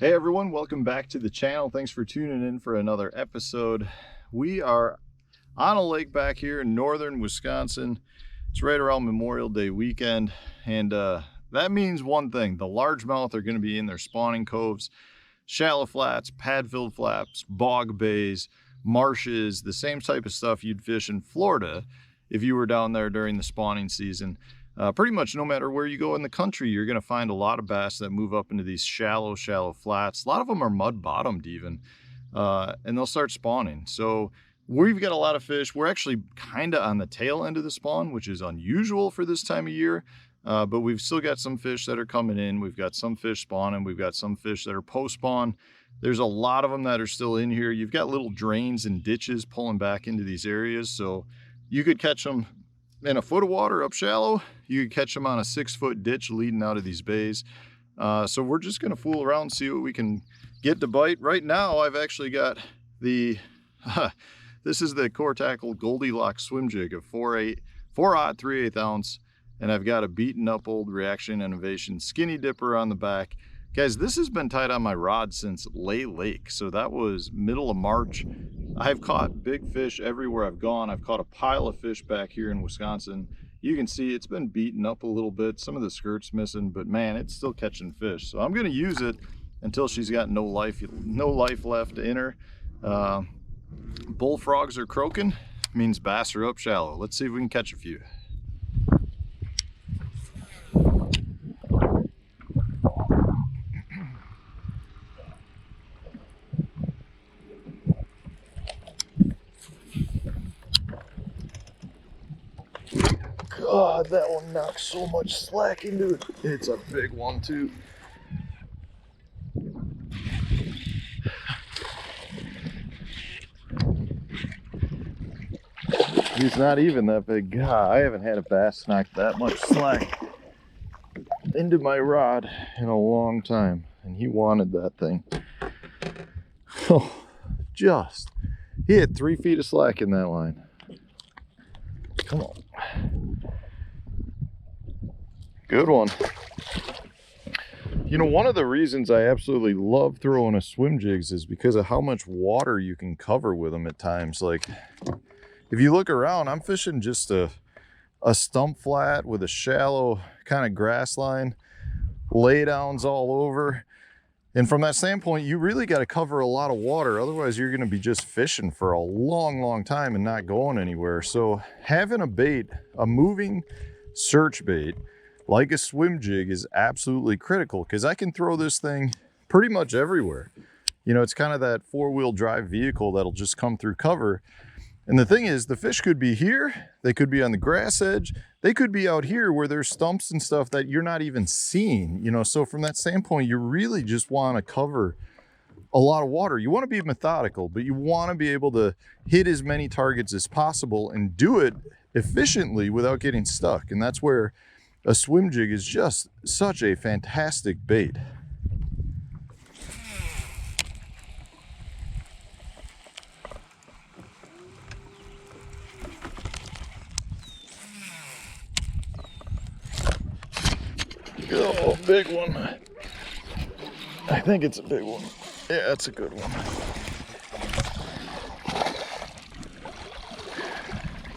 Hey everyone, welcome back to the channel. Thanks for tuning in for another episode. We are on a lake back here in northern Wisconsin. It's right around Memorial Day weekend, and that means one thing: the largemouth are going to be in their spawning coves, shallow flats, pad-filled flats, bog bays, marshes, the same type of stuff you'd fish in Florida if you were down there during the spawning season. Pretty much no matter where you go in the country, you're going to find a lot of bass that move up into these shallow flats. A lot of them are mud bottomed even, and they'll start spawning. So we've got a lot of fish. We're actually kind of on the tail end of the spawn, which is unusual for this time of year, but we've still got some fish that are coming in. We've got some fish spawning. We've got some fish that are post-spawn. There's a lot of them that are still in here. You've got little drains and ditches pulling back into these areas, so you could catch them in a foot of water up shallow. You could catch them on a 6-foot ditch leading out of these bays. So we're just going to fool around and see what we can get to bite. Right now, I've actually got the, this is the Core Tackle Goldilocks swim jig of 4/8 3/8 ounce. And I've got a beaten up old Reaction Innovation skinny dipper on the back. Guys, this has been tied on my rod since Lay Lake. So that was middle of March. I've caught big fish everywhere I've gone. I've caught a pile of fish back here in Wisconsin. You can see it's been beaten up a little bit. Some of the skirt's missing, but man, it's still catching fish. So I'm gonna use it until she's got no life left in her. Bullfrogs are croaking, means bass are up shallow. Let's see if we can catch a few. God, that one knocked so much slack into it. It's a big one too. He's not even that big. God, I haven't had a bass knock that much slack into my rod in a long time, and he wanted that thing. Oh, he had 3 feet of slack in that line. Come on. Good one. You know, one of the reasons I absolutely love throwing a swim jigs is because of how much water you can cover with them at times. Like, if you look around, I'm fishing just a stump flat with a shallow kind of grass line, laydowns all over. And from that standpoint, you really got to cover a lot of water. Otherwise, you're going to be just fishing for a long time and not going anywhere. So having a bait, a moving search bait, like a swim jig, is absolutely critical, because I can throw this thing pretty much everywhere. You know, it's kind of that 4-wheel drive vehicle that'll just come through cover. And the thing is, the fish could be here, they could be on the grass edge, they could be out here where there's stumps and stuff that you're not even seeing, you know. So from that standpoint, you really just want to cover a lot of water. You want to be methodical, but you want to be able to hit as many targets as possible and do it efficiently without getting stuck. And that's where a swim jig is just such a fantastic bait. Oh, big one. I think it's a big one. Yeah, it's a good one.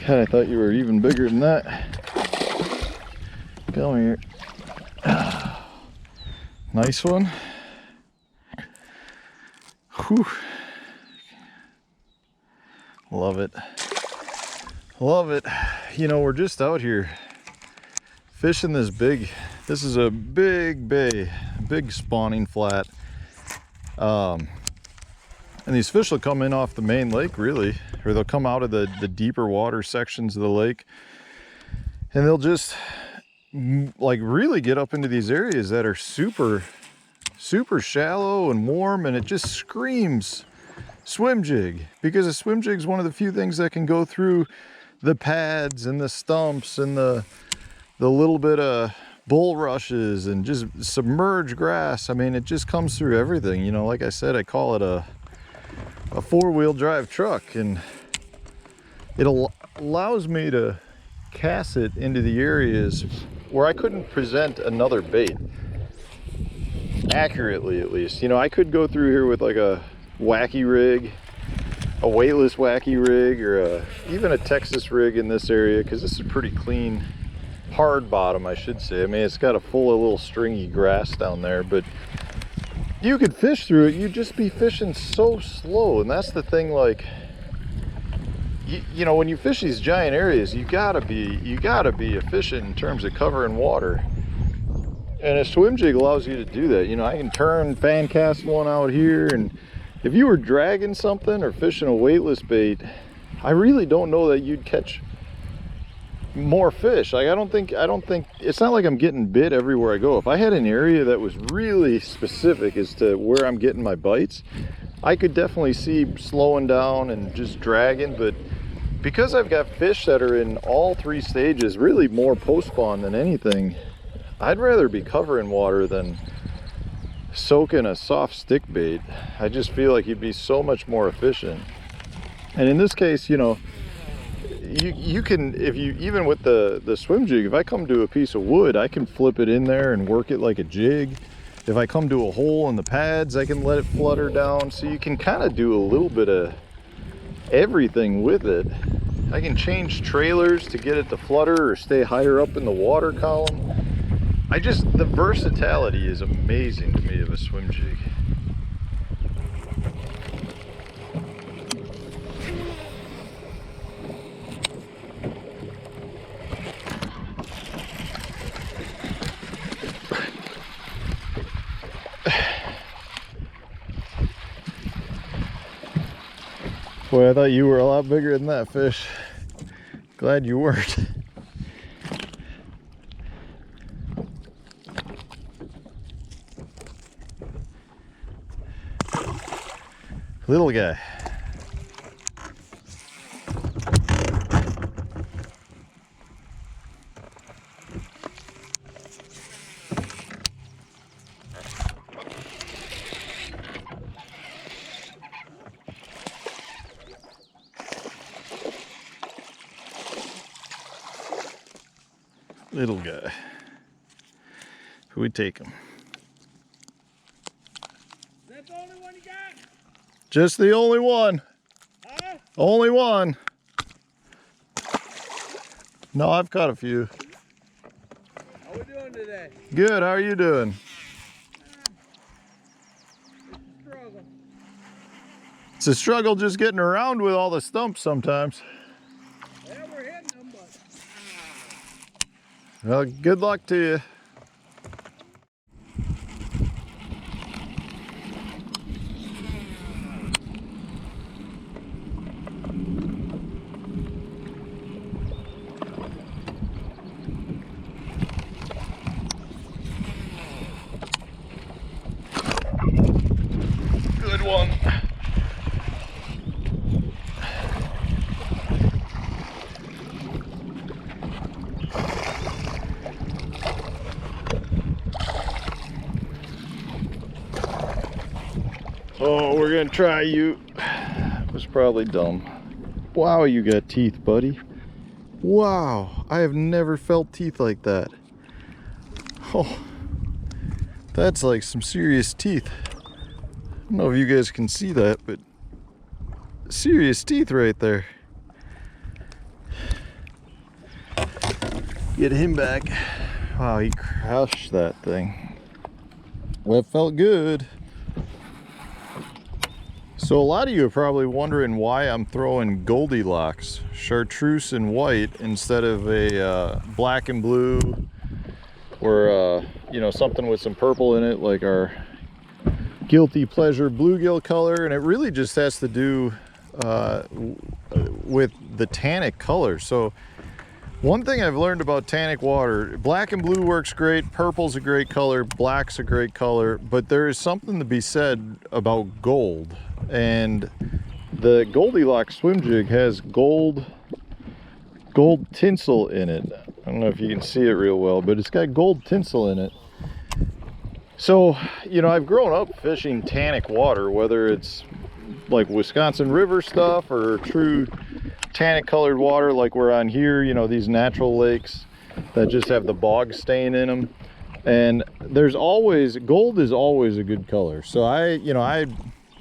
God, I thought you were even bigger than that. Come here. Nice one. Whew. Love it. Love it. You know, we're just out here fishing this is a big bay, big spawning flat. And these fish will come in off the main lake, really, or they'll come out of the deeper water sections of the lake, and they'll just like really get up into these areas that are super shallow and warm, and it just screams swim jig, because a swim jig is one of the few things that can go through the pads and the stumps and the little bit of bulrushes and just submerged grass. I mean, it just comes through everything. You know, like I said, I call it a 4-wheel drive truck, and it allows me to cast it into the areas where I couldn't present another bait. accurately, at least. You know, I could go through here with like a wacky rig, a weightless wacky rig, or even a Texas rig in this area, because this is a pretty clean, hard bottom, I should say. I mean, it's got a full of little stringy grass down there, but you could fish through it. You'd just be fishing so slow, and that's the thing. Like, you know, when you fish these giant areas, you gotta be efficient in terms of covering water. And a swim jig allows you to do that. You know, I can turn, fan cast one out here, and if you were dragging something or fishing a weightless bait, I really don't know that you'd catch more fish. Like, I don't think, it's not like I'm getting bit everywhere I go. If I had an area that was really specific as to where I'm getting my bites, I could definitely see slowing down and just dragging. But because I've got fish that are in all three stages, really more post-spawn than anything, I'd rather be covering water than soaking a soft stick bait. I just feel like you'd be so much more efficient. And in this case, you know, you can, if you, even with the swim jig, if I come to a piece of wood, I can flip it in there and work it like a jig. If I come to a hole in the pads, I can let it flutter down. So you can kind of do a little bit of everything with it. I can change trailers to get it to flutter or stay higher up in the water column. The versatility is amazing to me of a swim jig. Boy, I thought you were a lot bigger than that fish. Glad you weren't. Little guy. Little guy. Who would take him? Is that the only one you got? Just the only one. Huh? Only one. No, I've caught a few. How we doing today? Good, how are you doing? It's a struggle. It's a struggle just getting around with all the stumps sometimes. Yeah, we're hitting them, but... Well, good luck to you. Good one. Oh, we're gonna try you. It was probably dumb. Wow, you got teeth, buddy. Wow, I have never felt teeth like that. Oh, that's like some serious teeth. I don't know if you guys can see that, but serious teeth right there. Get him back. Wow, he crushed that thing. Well, it felt good. So a lot of you are probably wondering why I'm throwing Goldilocks, chartreuse and white, instead of a black and blue, or you know, something with some purple in it, like our guilty pleasure bluegill color. And it really just has to do with the tannic color. So one thing I've learned about tannic water, black and blue works great, purple's a great color, black's a great color, but there is something to be said about gold. And the Goldilocks swim jig has gold tinsel in it. I don't know if you can see it real well, but it's got gold tinsel in it. So, you know, I've grown up fishing tannic water, whether it's like Wisconsin River stuff or true tannic colored water like we're on here, you know, these natural lakes that just have the bog stain in them. And there's always, gold is always a good color. So I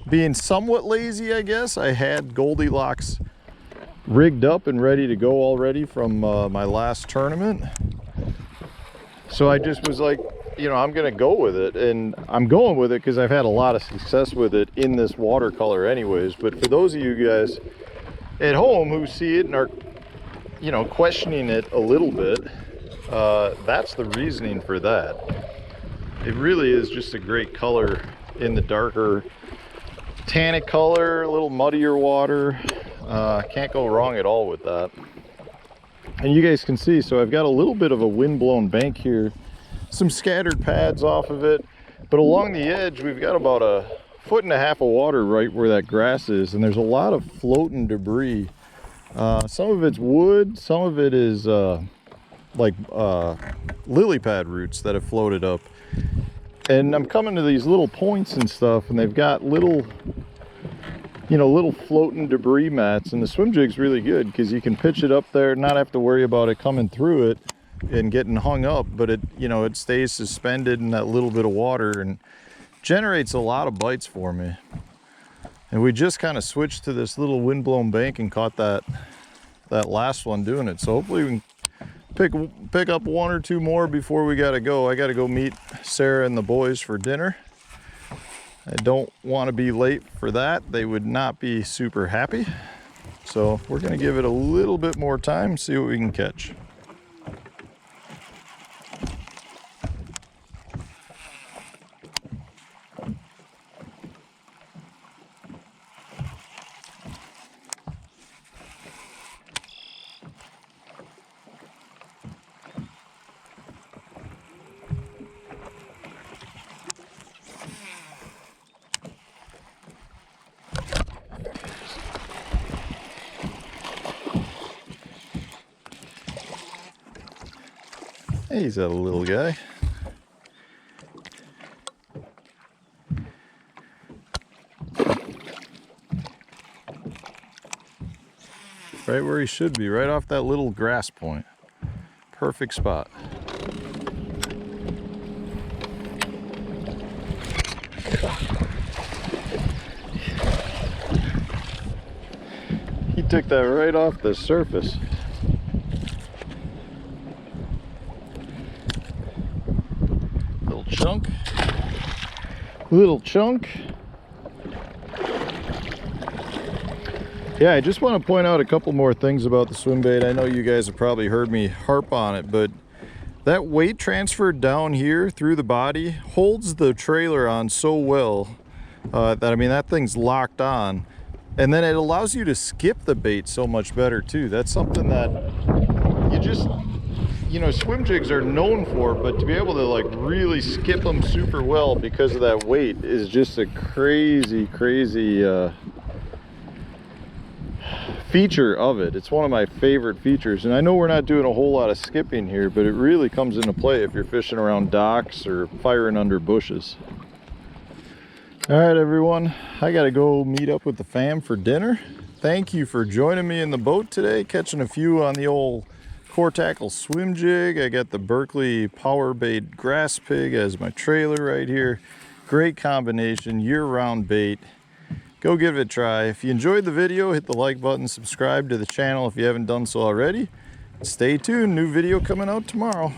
being somewhat lazy, I guess, I had Goldilocks rigged up and ready to go already from my last tournament. So I just was like, I'm gonna go with it, and I'm going with it because I've had a lot of success with it in this watercolor anyways. But for those of you guys at home who see it and are questioning it a little bit, that's the reasoning for that. It really is just a great color in the darker tannic color, a little muddier water. Can't go wrong at all with that. And you guys can see, so I've got a little bit of a wind-blown bank here, some scattered pads off of it, but along the edge we've got about 1.5 feet of water right where that grass is, and there's a lot of floating debris. Some of it's wood, some of it is like lily pad roots that have floated up. And I'm coming to these little points and stuff, and they've got little floating debris mats, and the swim jig's really good because you can pitch it up there, not have to worry about it coming through it and getting hung up, but it stays suspended in that little bit of water and generates a lot of bites for me. And we just kind of switched to this little wind-blown bank and caught that last one doing it. So hopefully we can pick up 1 or 2 more before we gotta go. I gotta go meet Sarah and the boys for dinner. I don't want to be late for that. They would not be super happy. So we're gonna give it a little bit more time, see what we can catch. He's a little guy. Right where he should be, right off that little grass point. Perfect spot. He took that right off the surface. Little chunk. Yeah, I just want to point out a couple more things about the swim bait. I know you guys have probably heard me harp on it, but that weight transfer down here through the body holds the trailer on so well that that thing's locked on, and then it allows you to skip the bait so much better too. That's something that you just swim jigs are known for, but to be able to like really skip them super well because of that weight is just a crazy feature of it. It's one of my favorite features, and I know we're not doing a whole lot of skipping here, but it really comes into play if you're fishing around docks or firing under bushes. All right, everyone, I gotta go meet up with the fam for dinner. Thank you for joining me in the boat today, catching a few on the old core tackle swim jig. I got the Berkley power bait grass pig as my trailer right here. Great combination, year-round bait. Go give it a try. If you enjoyed the video, hit the like button, subscribe to the channel if you haven't done so already. Stay tuned, new video coming out tomorrow.